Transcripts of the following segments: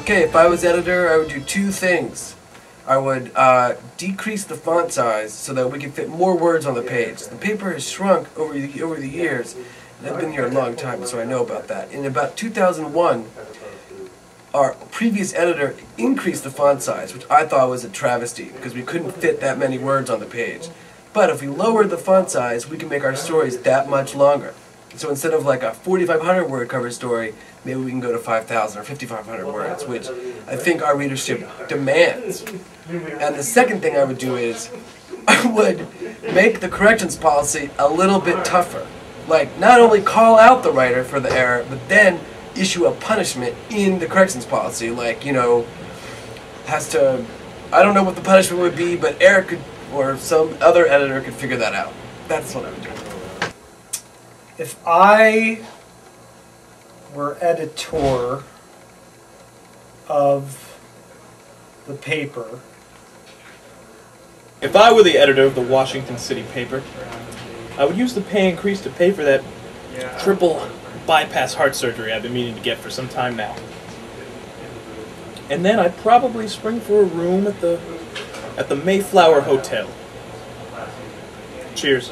Okay, if I was editor, I would do two things. I would decrease the font size so that we can fit more words on the page. The paper has shrunk over the years, and I've been here a long time, so I know about that. In about 2001, our previous editor increased the font size, which I thought was a travesty, because we couldn't fit that many words on the page. But if we lowered the font size, we can make our stories that much longer. So instead of like a 4,500 word cover story, maybe we can go to 5,000 or 5,500 words, which I think our readership demands. And the second thing I would do is, I would make the corrections policy a little bit tougher. Like, not only call out the writer for the error, but then issue a punishment in the corrections policy. Like, you know, has to, I don't know what the punishment would be, but Eric could, or some other editor could figure that out. That's what I would do. If I were editor of the paper. If I were the editor of the Washington City paper, I would use the pay increase to pay for that triple bypass heart surgery I've been meaning to get for some time now. And then I'd probably spring for a room at the Mayflower Hotel. Cheers.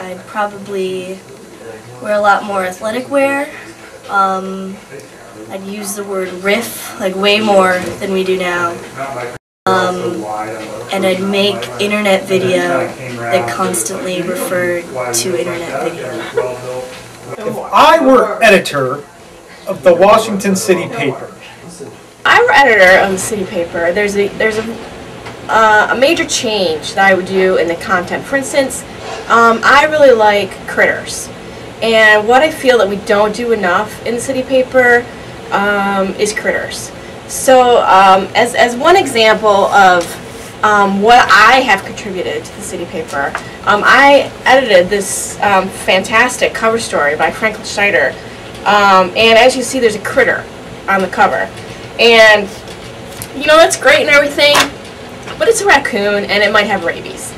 I'd probably wear a lot more athletic wear. I'd use the word riff like way more than we do now. And I'd make internet video that constantly referred to internet video. If I were editor of the Washington City paper. If I were editor of the city paper, there's a major change that I would do in the content. For instance, I really like critters, and what I feel that we don't do enough in the city paper is critters. So as one example of what I have contributed to the city paper, I edited this fantastic cover story by Franklin Schneider, and as you see, there's a critter on the cover, and you know, that's great and everything, but it's a raccoon and it might have rabies.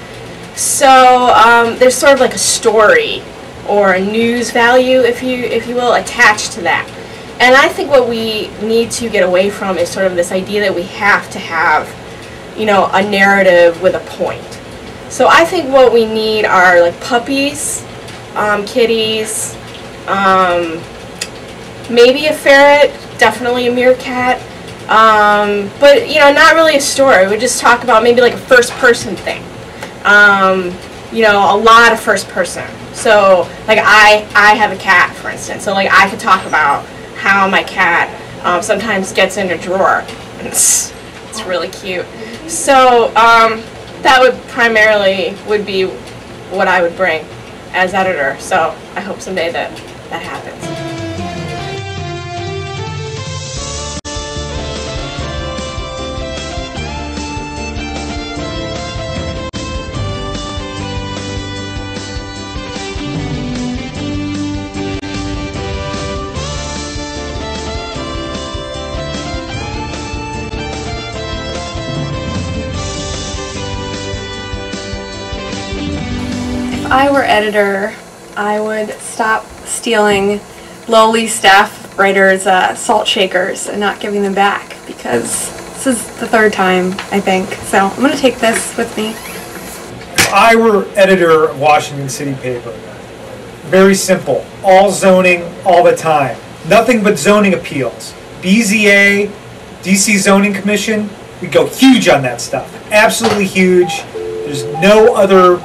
So there's sort of like a story or a news value, if you will, attached to that. And I think what we need to get away from is sort of this idea that we have to have, you know, a narrative with a point. So I think what we need are like puppies, kitties, maybe a ferret, definitely a meerkat, but you know, not really a story. We just talk about maybe like a first-person thing. You know, a lot of first person. So like I have a cat, for instance. So like I could talk about how my cat sometimes gets in a drawer. It's really cute. So that would primarily be what I would bring as editor. So I hope someday that happens. If I were editor, I would stop stealing lowly staff writers' salt shakers and not giving them back, because this is the third time, I think. So I'm going to take this with me. If I were editor of Washington City paper, very simple. All zoning, all the time. Nothing but zoning appeals. BZA, DC Zoning Commission, we go huge on that stuff. Absolutely huge. There's no other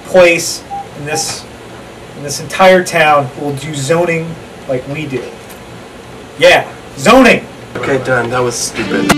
place in this entire town who will do zoning like we do. Yeah, zoning! Okay, done. That was stupid.